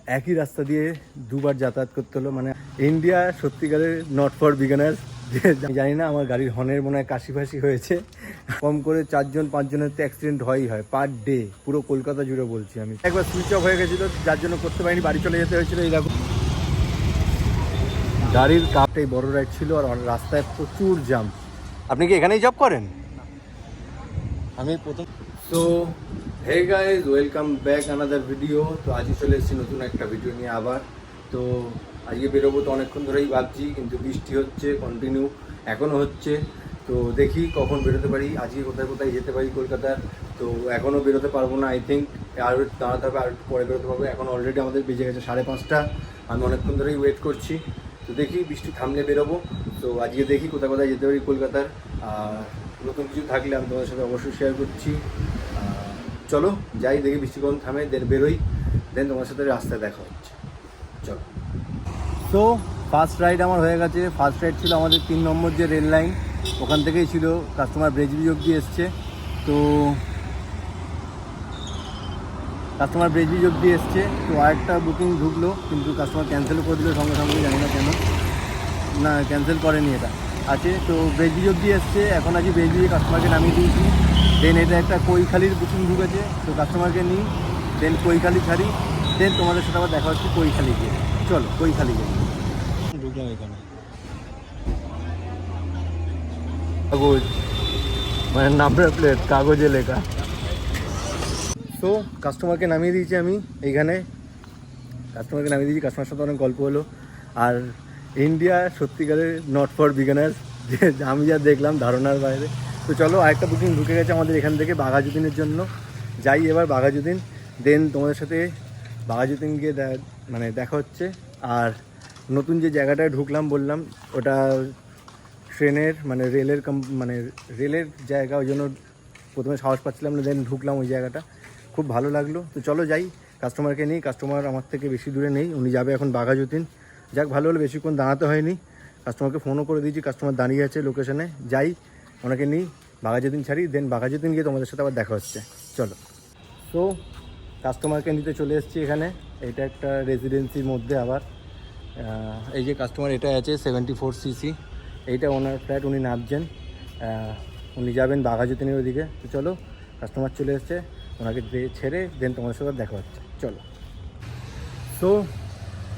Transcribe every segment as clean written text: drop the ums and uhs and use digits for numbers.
একই রাস্তা দিয়ে দুবার যাতায়াত করতে হলো। মানে ইন্ডিয়া সত্যিকারের নট ফর বিগিনার্স। জানি না, আমার গাড়ির হর্নের মনে হয় কাশি ফাঁসি হয়েছে। কম করে 4-5 জনের তো অ্যাক্সিডেন্ট হয় পার ডে, পুরো কলকাতা জুড়ে বলছি আমি। একবার সুইচ অফ হয়ে গেছিলো, যার জন্য করতে পারিনি, বাড়ি চলে যেতে হয়েছিল। এই দেখো গাড়ির কাপটাই বড় রাইড ছিল, আর রাস্তায় প্রচুর জ্যাম। আপনি কি এখানেই জব করেন? আমি প্রথম। তো hey guys, welcome back another video. তো আজই চলে এসেছি নতুন একটা ভিডিও নিয়ে আবার। তো আজকে বেরোবো তো অনেকক্ষণ ধরেই ভাবছি, কিন্তু বৃষ্টি হচ্ছে কন্টিনিউ, এখনও হচ্ছে। তো দেখি কখন বেরোতে পারি, আজকে কোথায় কোথায় যেতে পারি কলকাতার। তো এখনও বেরোতে পারবো না, আই থিঙ্ক আর দাঁড়াতে হবে, আর একটু পরে বেরোতে পারবো। এখন অলরেডি আমাদের বেজে গেছে 5:30। আমি অনেকক্ষণ ধরেই ওয়েট করছি। তো দেখি বৃষ্টি থামলে বেরোবো। তো আজকে দেখি কোথায় কোথায় যেতে পারি কলকাতার। আর নতুন কিছু থাকলে আমি তোমাদের সাথে অবশ্যই শেয়ার করছি। চলো যাই, দেখি বৃষ্টি কখন থামে, দেন বেরোই, দেন তোমার সাথে রাস্তায় দেখা হচ্ছে। চলো। তো ফার্স্ট রাইড আমার হয়ে গেছে। ফার্স্ট রাইড ছিল আমাদের 3 নম্বর যে রেল লাইন, ওখান থেকেই ছিল। কাস্টমার ব্রিজ অব্দি এসছে। তো কাস্টমার ব্রিজ অব্দি এসছে। তো আরেকটা বুকিং ঢুকলো, কিন্তু কাস্টমার ক্যান্সেলও করে দিল সঙ্গে সঙ্গে, জানি না কেন। না, ক্যান্সেল করেনি, এটা আছে। তো ব্রিজ অব্দি এসছে, এখন আজকে ব্রিজে কাস্টমারকে নামিয়ে দিয়েছি। দেন এটা একটা কৈখালির বুকিং ঢুকেছে, তো কাস্টমারকে নিই, দেন কৈখালি ছাড়ি, দেন তোমাদের সাথে আবার দেখা হচ্ছে কৈখালি গিয়ে। চলো কৈখালি গিয়ে ঢুকলাম। এখানে কাগজ, মানে নাম্বার প্লেট কাগজে লেখা। তো কাস্টমারকে নামিয়ে দিয়েছি আমি এইখানে। কাস্টমারকে নামিয়ে দিয়েছি, কাস্টমার সাথে অনেক গল্প হলো। আর ইন্ডিয়া সত্যিকারের নট ফর বিগিনার্স, যে আমি যা দেখলাম ধারণার বাইরে। তো চলো, আরেকটা বুকিং ঢুকে গেছে আমাদের এখান থেকে বাঘাযতীনের জন্য। যাই এবার বাঘাযতীন, দেন তোমাদের সাথে বাঘাযতীন গিয়ে মানে দেখা হচ্ছে। আর নতুন যে জায়গাটায় ঢুকলাম বললাম, ওটা ট্রেনের মানে রেলের জায়গা, ওই জন্য প্রথমে সাহস পাচ্ছিলাম না, দেন ঢুকলাম ওই জায়গাটা, খুব ভালো লাগলো। তো চলো যাই, কাস্টমারকে নিই। কাস্টমার আমার থেকে বেশি দূরে নেই, উনি যাবে এখন বাঘাযতীন। যাক, ভালো হলো, বেশিক্ষণ দাঁড়াতে হয়নি। কাস্টমারকে ফোনও করে দিয়েছি, কাস্টমার দাঁড়িয়ে আছে লোকেশনে। যাই, ওনাকে নিই, বাঘাযতীন ছাড়ি, দেন বাঘাযতীন গিয়ে তোমাদের সাথে আবার দেখা হচ্ছে। চলো। তো কাস্টমারকে নিতে চলে এসেছি এখানে। এটা একটা রেসিডেন্সির মধ্যে আবার। এই যে কাস্টমার এটা আছে 74cc, এইটা ওনার ফ্ল্যাট, উনি নামছেন, উনি যাবেন বাঘাযতীনের ওইদিকে। তো চলো, কাস্টমার চলে এসছে, ওনাকে ছেড়ে দেন তোমাদের সাথে দেখা হচ্ছে। চলো। তো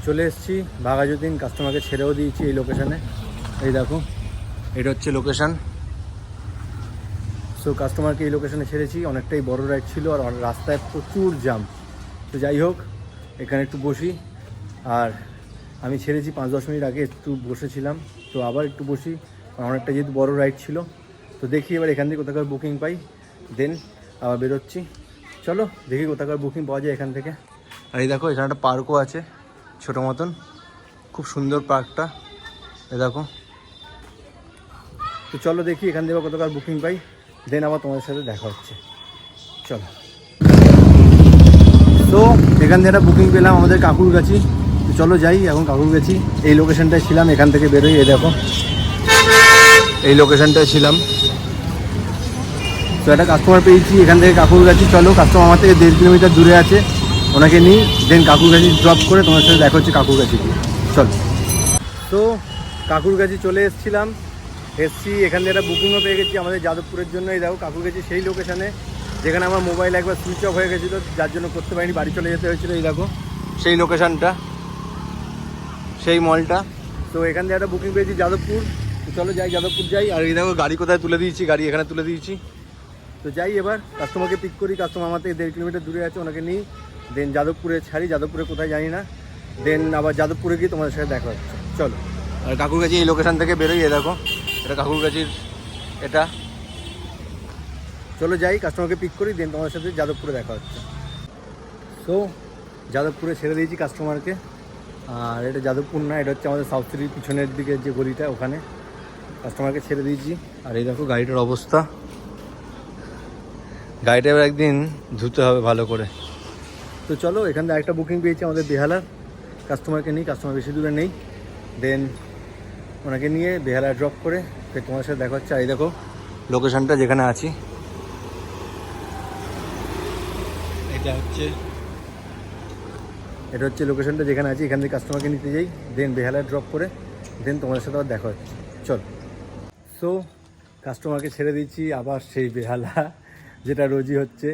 চলে এসেছি বাঘাযতীন, কাস্টমারকে ছেড়েও দিয়েছি এই লোকেশানে। এই দেখো, এটা হচ্ছে লোকেশান। সো কাস্টমারকে এই লোকেশানে ছেড়েছি। অনেকটাই বড় রাইড ছিল, আর রাস্তায় প্রচুর জ্যাম। তো যাই হোক, এখানে একটু বসি। আর আমি ছেড়েছি 5-10 মিনিট আগে, একটু বসেছিলাম, তো আবার একটু বসি, অনেকটা যেহেতু বড় রাইড ছিল। তো দেখি এবার এখান থেকে কোথাকার বুকিং পাই, দেন আবার বেরোচ্ছি। চলো দেখি কোথাকার বুকিং পাওয়া যায় এখান থেকে। আর এই দেখো, এখানে একটা পার্কও আছে ছোটো মতন, খুব সুন্দর পার্কটা, এই দেখো। তো চলো দেখি এখান থেকে কোথাকার বুকিং পাই, দেন আবার তোমাদের সাথে দেখা হচ্ছে। চলো। তো এখান থেকে একটা বুকিং পেলাম আমাদের কাকুরগাছি। তো চলো যাই, এখন কাকুরগাছি এই লোকেশনটায় ছিলাম, এখান থেকে বেরোই। এই দেখো, এই লোকেশনটায় ছিলাম। তো একটা কাস্টমার পেয়েছি এখান থেকে কাকুরগাছি। চলো, কাস্টমার আমার থেকে 1.5 কিলোমিটার দূরে আছে, ওনাকে নিই, দেন কাকুরগাছি ড্রপ করে তোমার সাথে দেখা হচ্ছে কাকুরগাছি গিয়ে। চলো। তো কাকুরগাছি চলে এসছি, এখান থেকে একটা বুকিংও পেয়ে গেছি আমাদের যাদবপুরের জন্য। এই দেখো কাকুরগাছি সেই লোকেশানে যেখানে আমার মোবাইল একবার সুইচ অফ হয়ে গেছিলো, যার জন্য করতে পারিনি, বাড়ি চলে যেতে হয়েছিলো। এই দেখো সেই লোকেশানটা, সেই মলটা। তো এখান থেকে একটা বুকিং পেয়েছি যাদবপুর। তো চলো যাই, যাদবপুর যাই। আর এই দেখো গাড়ি কোথায় তুলে দিয়েছি, গাড়ি এখানে তুলে দিয়েছি। তো যাই, এবার কাস্টমারকে পিক করি। কাস্টমার আমার থেকে 1.5 কিলোমিটার দূরে আছে, ওনাকে নিই, দেন যাদবপুরে ছাড়ি। যাদবপুরে কোথায় জানি না, দেন আবার যাদবপুরে গিয়ে তোমাদের সাথে দেখা হচ্ছে। চলো। আর কাকুরগাছি এই লোকেশান থেকে বেরোই। এ দেখো, এটা কাকুরগাছির এটা। চলো যাই, কাস্টমারকে পিক করি, দেন তোমাদের সাথে যাদবপুরে দেখা হচ্ছে। তো যাদবপুরে ছেড়ে দিয়েছি কাস্টমারকে। আর এটা যাদবপুর না, এটা হচ্ছে আমাদের সাউথ সিটির পিছনের দিকে যে গলিটা, ওখানে কাস্টমারকে ছেড়ে দিয়েছি। আর এই দেখো গাড়িটার অবস্থা, গাড়িটা এবার একদিন ধুতে হবে ভালো করে। তো চলো, এখান থেকে একটা বুকিং পেয়েছি আমাদের বেহালার, কাস্টমারকে নিই, কাস্টমার বেশি দূরে নেই, দেন ওনাকে নিয়ে বেহালা ড্রপ করে ফের তোমার সাথে দেখা হচ্ছে। আর এই দেখো লোকেশানটা যেখানে আছি, এটা হচ্ছে এটা হচ্ছে লোকেশনটা যেখানে আছি, এখান থেকে কাস্টমারকে নিতে যাই, দেন বেহালায় ড্রপ করে দেন তোমাদের সাথে আবার দেখা হচ্ছে। চল। সো কাস্টমারকে ছেড়ে দিচ্ছি, আবার সেই বেহালা যেটা রোজই হচ্ছে,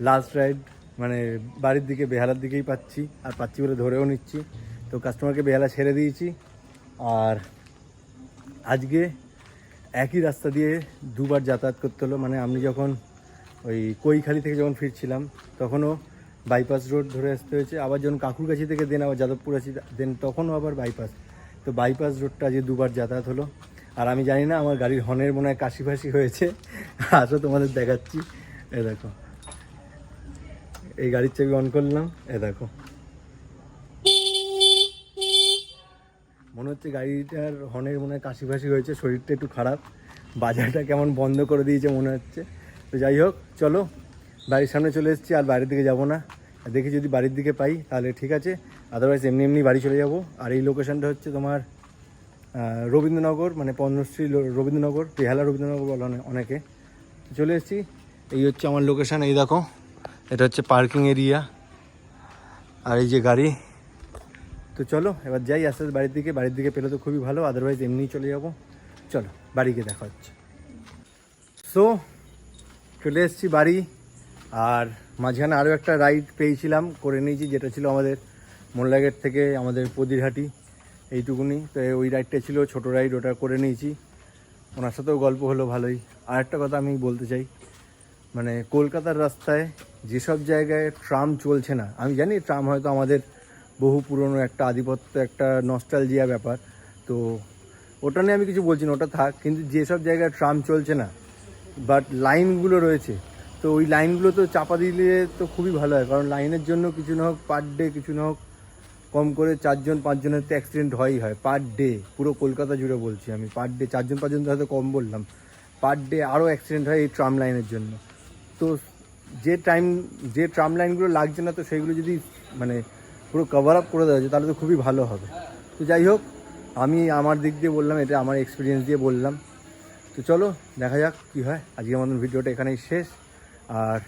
লাস্ট রাইড মানে বাড়ির দিকে বেহালার দিকেই পাচ্ছি, আর পাচ্ছি বলে ধরেও নিচ্ছি। তো কাস্টমারকে বেহালা ছেড়ে দিয়েছি, আর আজকে একই রাস্তা দিয়ে দুবার যাতায়াত করতে হলো। মানে আমি যখন ওই কৈখালি থেকে যখন ফিরছিলাম তখনও বাইপাস রোড ধরে আসতে হয়েছে, আবার যখন কাকুরকাছি থেকে দেন আবার যাদবপুর আছি দেন তখনও আবার বাইপাস। তো বাইপাস রোডটা আজকে দুবার যাতায়াত হলো। আর আমি জানি না আমার গাড়ির হর্নের মনে হয় কাশি ফাশি হয়েছে, আসো তোমাদের দেখাচ্ছি। এ দেখো, এই গাড়ির চাবি অন করলাম, এ দেখো মনে হচ্ছে গাড়িটার হর্নের মনে হয় কাশি ফাশি হয়েছে, শরীরটা একটু খারাপ, বাজারটা কেমন বন্ধ করে দিয়েছে মনে হচ্ছে। তো যাই হোক, চলো বাড়ির সামনে চলে এসেছি, আর বাইরের দিকে যাব না। দেখি যদি বাড়ির দিকে পাই তাহলে ঠিক আছে, আদারওয়াইজ এমনি এমনি বাড়ি চলে যাব। আর এই লোকেশনটা হচ্ছে তোমার রবীন্দ্রনগর, মানে পদ্মশ্রী রবীন্দ্রনগর, বেহালা রবীন্দ্রনগর বলে অনেকে। চলে এসেছি, এই হচ্ছে আমার লোকেশান। এই দেখো, এটা হচ্ছে পার্কিং এরিয়া, আর এই যে গাড়ি। তো চলো এবার যাই আস্তে আস্তে বাড়ির দিকে। বাড়ির দিকে পেলে তো খুবই ভালো, আদারওয়াইজ এমনিই চলে যাব। চলো বাড়ি গিয়ে দেখা হচ্ছে। সো চলে এসেছি বাড়ি, আর মাঝখানে আরও একটা রাইড পেয়েছিলাম, করে নিয়েছি, যেটা ছিল আমাদের মোল্লাগেট থেকে আমাদের পদিরহাটি এইটুকুনি। তো ওই রাইডটা ছিল ছোটো রাইড, ওটা করে নিয়েছি। ওনার সাথেও গল্প হলো ভালোই। আর একটা কথা আমি বলতে চাই, মানে কলকাতার রাস্তায় যেসব জায়গায় ট্রাম চলছে না, আমি জানি ট্রাম হয়তো আমাদের বহু পুরনো একটা আধিপত্য, একটা নস্টালজিয়া ব্যাপার, তো ওটা নিয়ে আমি কিছু বলছি না, ওটা থাক। কিন্তু যেসব জায়গায় ট্রাম চলছে না বাট লাইনগুলো রয়েছে, তো ওই লাইনগুলো তো চাপা দিলে তো খুবই ভালো হয়। কারণ লাইনের জন্য কিছু না হোক পার ডে, কিছু না হোক কম করে 4-5 জনের তো অ্যাক্সিডেন্ট হয়ই হয় পার ডে। পুরো কলকাতা জুড়ে বলছি আমি, পার ডে 4-5 জন হয়তো কম বললাম, পার ডে আরও অ্যাক্সিডেন্ট হয় এই ট্রাম লাইনের জন্য। তো যে ট্রাম লাইনগুলো লাগছে না, তো সেইগুলো যদি মানে পুরো কভার আপ করে দেওয়া যায় তাহলে তো খুবই ভালো হবে। তো যাই হোক, আমি আমার দিক দিয়ে বললাম, এটা আমার এক্সপিরিয়েন্স দিয়ে বললাম। তো চলো দেখা যাক কী হয়। আজকের মতন ভিডিওটা এখানেই শেষ, আর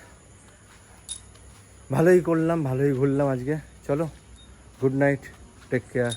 ভালোই করলাম, ভালোই ঘুরলাম আজকে। চলো, গুড নাইট, টেক কেয়ার।